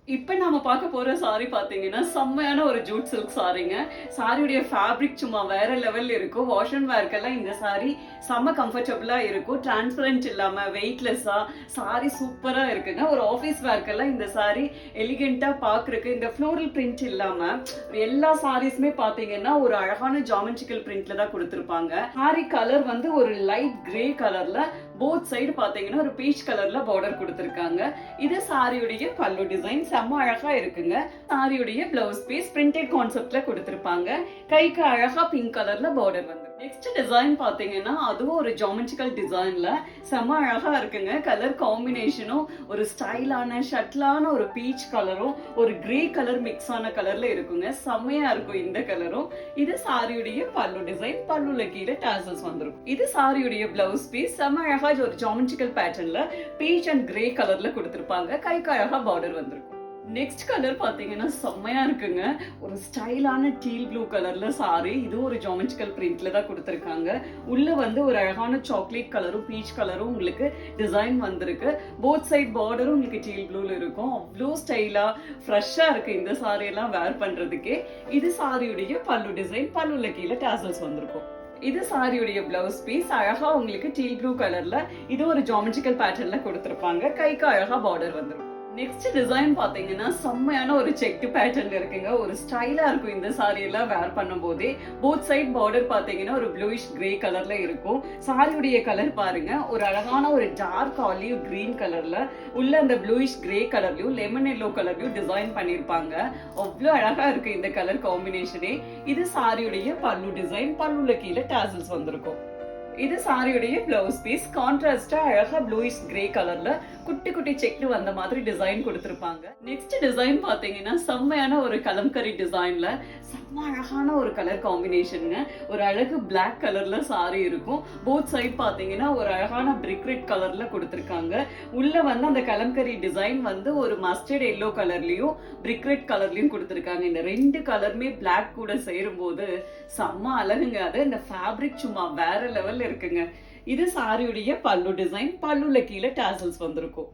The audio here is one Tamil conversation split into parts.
இப்ப நாம பார்க்க போற சாரி பாத்தீங்கன்னா, செம்மையான ஒரு ஜூட் சில்க் சாரிங்க. சாரியுடைய ஃபேப்ரிக் சும்மா வேற லெவல்ல இருக்கும். வாஷ் அண்ட் வேர்க்கெல்லாம் இந்த சாரி செம்ம கம்ஃபர்டபுளா இருக்கும். டிரான்ஸ்பரன்ட் இல்லாம வெயிட்லெஸ்ஸா சாரி சூப்பரா இருக்குங்க. ஒரு ஆபீஸ் வேர்க்கெல்லாம் இந்த சாரி எலிகென்ட்டா பாக்குறதுக்கு இந்த ஃப்ளோரல் பிரிண்ட் இல்லாம எல்லா சாரீஸுமே பாத்தீங்கன்னா ஒரு அழகான ஜாமெட்ரிக்கல் பிரிண்ட்ல தான் கொடுத்திருப்பாங்க. சாரி கலர் வந்து ஒரு லைட் கிரே கலர்ல போத் சைடு பாத்தீங்கன்னா ஒரு பீச் கலர்ல பார்டர் கொடுத்திருக்காங்க. இது சாரியுடைய பல்லு டிசைன் செம்ம அழகா இருக்குங்க. சாரியுடைய பிளவுஸ் பீஸ் பிரிண்டட் கான்செப்ட்ல கொடுத்திருப்பாங்க. கைக்கு அழகா பிங்க் கலர்ல பார்டர் வந்து. நெக்ஸ்ட் டிசைன் பாத்தீங்கன்னா அதுவும் ஒரு ஜாமெட்ரிக்கல் டிசைன்ல செம்ம அழகா இருக்குங்க. கலர் காம்பினேஷனும் ஒரு ஸ்டைலான ஷட்லான ஒரு பீச் கலரும் ஒரு கிரே கலர் மிக்ஸ் ஆன கலர்ல இருக்குங்க. செம்மையா இருக்கும் இந்த கலரும். இது சாரியுடைய பல்லு டிசைன். பல்லுல கீழே டாசல்ஸ் வந்துருக்கும். இது சாரியுடைய பிளவுஸ் பீஸ் செம்ம அழகா ஒரு ஜாமெட்ரிக்கல் பேட்டர்ன்ல பீச் அண்ட் கிரே கலர்ல கொடுத்திருப்பாங்க. கைக்கு அழகா பார்டர் வந்திருக்கும். நெக்ஸ்ட் கலர் பாத்தீங்கன்னா செம்மையா இருக்குங்க. ஒரு ஸ்டைலான டீல் ப்ளூ கலர்ல சாரி. இது ஒரு ஜாமெட்ரிக்கல் பிரிண்ட்ல தான் கொடுத்திருக்காங்க. உள்ள வந்து ஒரு அழகான சாக்லேட் கலரும் பீச் கலரும் உங்களுக்கு டிசைன் வந்திருக்கு. போத் சைட் பார்டரும் உங்களுக்கு டீல் ப்ளூல இருக்கும். அவ்வளோ ஸ்டைலா ஃப்ரெஷ்ஷா இருக்கு இந்த சாரி எல்லாம் வேர் பண்றதுக்கே. இது சாரியுடைய பல்லு டிசைன். பல்லுல கீழே டாசல்ஸ் வந்திருக்கும். இது சாரியுடைய பிளவுஸ் பீஸ். அழகா உங்களுக்கு டீல் ப்ளூ கலர்ல இது ஒரு ஜாமெட்ரிக்கல் பேட்டர்ன்ல கொடுத்திருப்பாங்க. கைக்கு அழகா பார்டர் வந்துரும். நெக்ஸ்ட் டிசைன் பாத்தீங்கன்னா செம்மையான ஒரு செக் பேட்டர்ன் இருக்குங்க. ஒரு ஸ்டைலா இருக்கும் இந்த சாரி எல்லாம் வேர் பண்ணும் போதே. போத் சைட் பார்டர் பாத்தீங்கன்னா ஒரு ப்ளூயிஷ் கிரே கலர்ல இருக்கும். சாரியுடைய கலர் பாருங்க ஒரு அழகான ஒரு டார்க் ஆலிவ் கிரீன் கலர்ல உள்ள அந்த ப்ளூயிஷ் கிரே கலர்லயும் லெமன் எல்லோ கலர்லயும் டிசைன் பண்ணிருப்பாங்க. அவ்வளவு அழகா இருக்கு இந்த கலர் காம்பினேஷனே. இது சாரியுடைய பல்லு டிசைன். பல்லுல கீழே டாசல்ஸ் வந்திருக்கும். இது சாரியுடைய பிளவுஸ் பீஸ். கான்ட்ராஸ்டா அழகா ப்ளூயிஷ் கிரே கலர்ல குட்டி குட்டி செக்ல வந்த மாதிரி டிசைன் கொடுத்திருப்பாங்க. நெக்ஸ்ட் டிசைன் பாத்தீங்கன்னா செம்மையான ஒரு கலம்கரி டிசைன்ல செம்ம அழகான ஒரு கலர் காம்பினேஷனுங்க. ஒரு அழகு பிளாக் கலர்ல சாரி இருக்கும். போத் சைட் பாத்தீங்கன்னா ஒரு அழகான பிரிக் ரெட் கலர்ல கொடுத்திருக்காங்க. உள்ள வந்து அந்த கலம்கரி டிசைன் வந்து ஒரு மஸ்டர்ட் எல்லோ கலர்லயும் பிரிக் ரெட் கலர்லயும் கொடுத்திருக்காங்க. இந்த ரெண்டு கலருமே பிளாக் கூட சேரும் போது செம்ம அழகுங்க. அது இந்த ஃபேப்ரிக் சும்மா வேற லெவல் இருக்குங்க. இது சாரியுடைய பல்லு டிசைன். பல்லுல கீழே டாசல்ஸ் வந்திருக்கும்.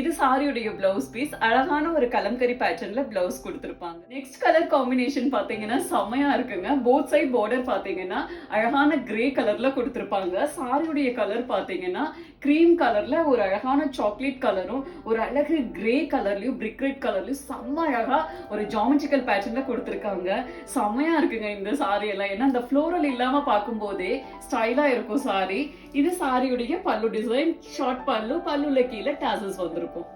இது சாரியுடைய பிளவுஸ் பீஸ். அழகான ஒரு கலம்கரி பேட்டர்ன்ல பிளவுஸ் கொடுத்திருப்பாங்க. நெக்ஸ்ட் கலர் காம்பினேஷன் பாத்தீங்கன்னா செம்மையா இருக்குங்க. போத் சைட் பார்டர் பாத்தீங்கன்னா அழகான கிரே கலர்ல கொடுத்திருப்பாங்க. சாரியுடைய கலர் பாத்தீங்கன்னா கிரீம் கலர்ல ஒரு அழகான சாக்லேட் கலரும் ஒரு அழகு கிரே கலர்லயும் பிரிக் ரெட் கலர்லயும் செம்ம அழகா ஒரு ஜாமெட்ரிக்கல் பேட்டர்ன்ல கொடுத்திருக்காங்க. செம்மையா இருக்குங்க இந்த சாரி எல்லாம். ஏன்னா அந்த ஃப்ளோரல் இல்லாம பார்க்கும் போதே ஸ்டைலா இருக்கும் சாரி. இது சாரியுடைய பல்லு டிசைன். ஷார்ட் பல்லு. பல்லுல கீழே டாசல்ஸ் வந்திருக்கும்.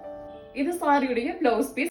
இது சாரியுடைய பிளவுஸ் பீஸ்.